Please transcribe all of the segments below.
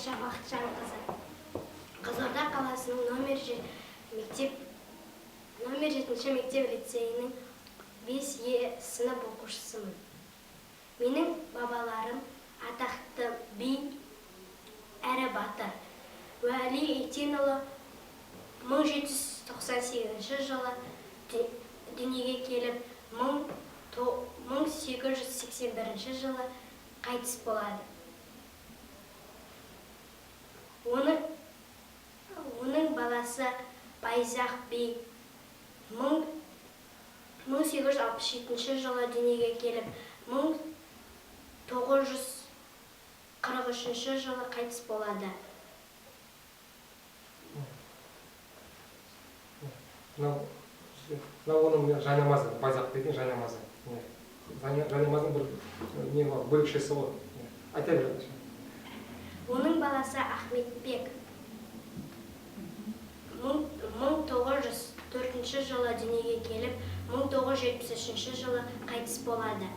Айша Бақытжанқызы. Қызылорда қаласының номер 7 мектеп лицейінің 5Е сынып оқушысымын. Менің бабаларым атақты би әрі батыр. Уәли Итенұлы 1798 жылы дүниеге келіп, 1881 жылы қайтыс болады. Оның баласы Байзақ би 1867 жылы дүниеге келіп, 1943 жылы қайтыс болады. Оның жанамазы, Байзақ деген жанамазы. Жанамазың бір бөлікшесі ғой. Айта береді. Оның баласы Ахметбек 1904 жылы дүниеге келіп, 1973 жылы қайтыс болады.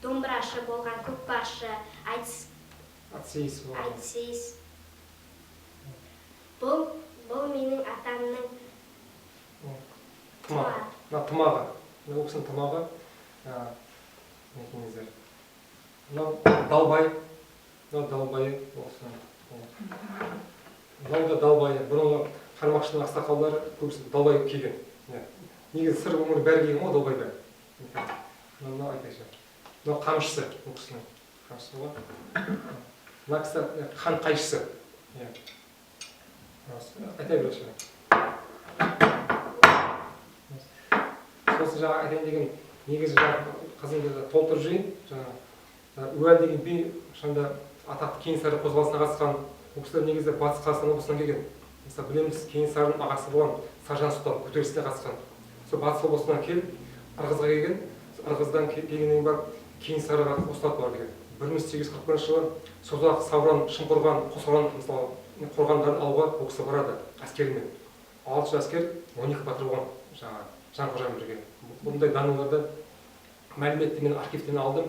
Домбырашы болған, көкпаршы, айтсейіс. Бұл менің атамның тымағы. Бұл кісінің тымағы. Далбайы. Далбайы. Бұрынғы қармақшының ақсақалдары көбісі далбай киген. Негізі сыр өңірі бәрі киген ғой далбайды. Мына айтайшы. Мына қамшысы. Бұл кісінің қамшысы ғой. Мына кісі хан қайшысы. Айта береші. Сосын жаңа айтайын деген негізі қызымды толтырып жейін. Уәл деген би шанда атақты Кенесары қозғалысына қатысқан. Бұл кісілер негізі Батыс Қазақстан облысынан келген. Мысалы білеміз, Кенесарының ағасы болған Саржан Сұлтан көтерілісіне қатысқан. Сол Батыс облысынан келіп, Ырғызға келген. Ырғыздан келгеннен бар Кенесарыға қосылады бар деген. 1841 жылы Созақ, Сауран, Шыңқорған, Қосоран мысалы қорғандарын алуға бұл кісі барады әскерімен. 6 әскер, 12 батыр болған Жанқожамен бірге. Бұндай даныларды мәліметті мен архивтен алдым.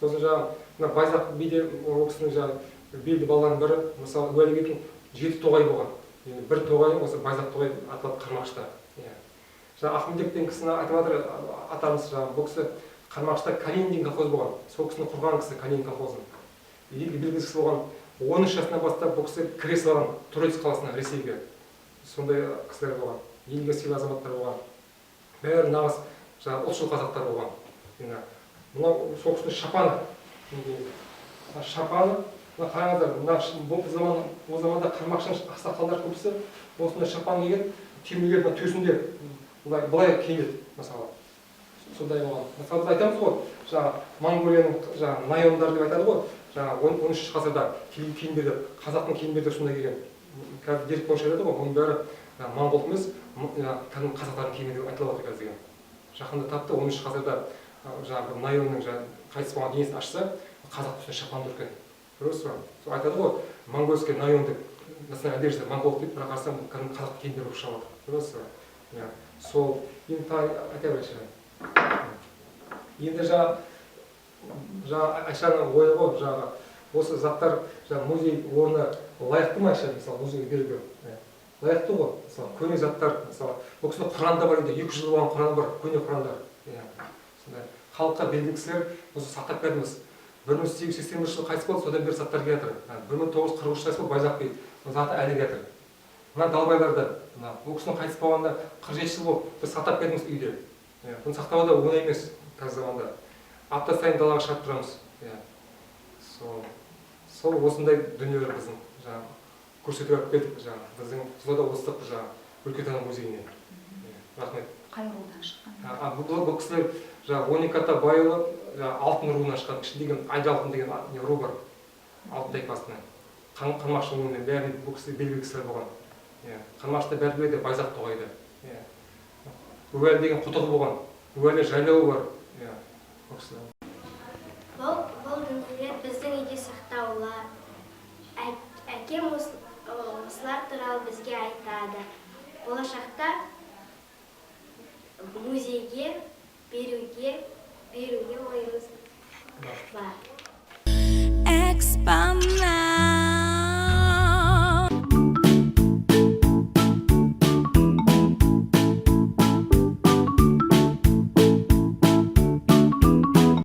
Сосын жаңа Байзақ биде ол кісінің белді балалардың бірі, мысалы Уәлибектің 7 тоғай болған. Бір тоғайы осы Байзақ тоғай аталып Қармақшыда. Ахмедбек деген кісіні айтып жатыр атамыз, бұл кісі Қармақшыда Калинин деген колхоз болған. Сол кісіні құрған кісі Калинин колхозын. Елге белгісі болған 13 жасынан бастап бұл кісі кіре салған Турецк қаласына, Ресейге. Сондай кісілер болған. Елге сыйлы азаматтар болған. Бәрі нағыз ұлтшыл қазақтар болған. Мына сол кісінің шапаны. Шапаны, қараңыздар, ол заманда Қармақшының ақсақалдар көбісі осындай шапан киген, темірлердің төсінде былай киінеді, мысалы. Сондай болған. Мысалы біз айтамыз ғой, Монғолияның найондары деп айтады ғой, 13 ғасырда киімдерді, қазақтың киімдері сондай келген. Қазір дерек бойынша айтады ғой, оның бәрі моңғол емес, қазақтардың киімі деп айтылып отыр қазір. Жақында тапты, 13 ғасырда найонның қайтыс болған денесін ашса, қазақ үстіне шапанды үркен. Көресіз ба? Сол айтады ғой, моңғольский найон деп, национальная одежда, моңғол деп, бірақ қарасам, қазақ киімдер болып шығып отыр. Көресіз ба? Сол, енді айта берейінші. Енді Айшаның ойы ғой, осы заттар музей орны лайықты ма Айша, мысалы, музейге беруге? Лайықты ғой, мысалы, көне заттар, мысалы, бұл кісінің Құранда бар еді, 200 жыл болған Құран бар, көне Құрандар. Халыққа белгілі кісілер осы сақтап бердіңіз. 1881 жылы қайтыс болды, содан бері заттар келе жатыр. 1943 қайтыс болды, Байзақ би, заты әлі келе жатыр. Мына далбайларда, бұл кісінің қайтыс болғанда 47 жыл болды, біз сақтап бердіңіз үйде. Бұны сақтау да оңай емес қазір заманда. Апта сайын далаға шығарып тұрамыз. Сол осындай дүниелер біздің көрсетіп алып келдік, біздің Қызылорда облыстық өлкетану музейіне. Рахмет. Қай рудан шыққан? Бұл кісілер 12 ата байұлы алтын руынан шыққан, ішіндегі Айдалтын деген ру бар. Алтын тайпасынан. Қармақшы өңірінен бәрі бұл кісілер белгілі кісілер болған. Қармақшыда бәрі біледі, Байзақ тоғайды. Уәл деген құтығы болған. Уәлі жайлауы бар. Бұл дүниелер біздің үйде сақтаулы. Әкем осылар туралы бізге айтады. Болашақта музейге беруге беруге ойымыз Бар. бар. Экспонат.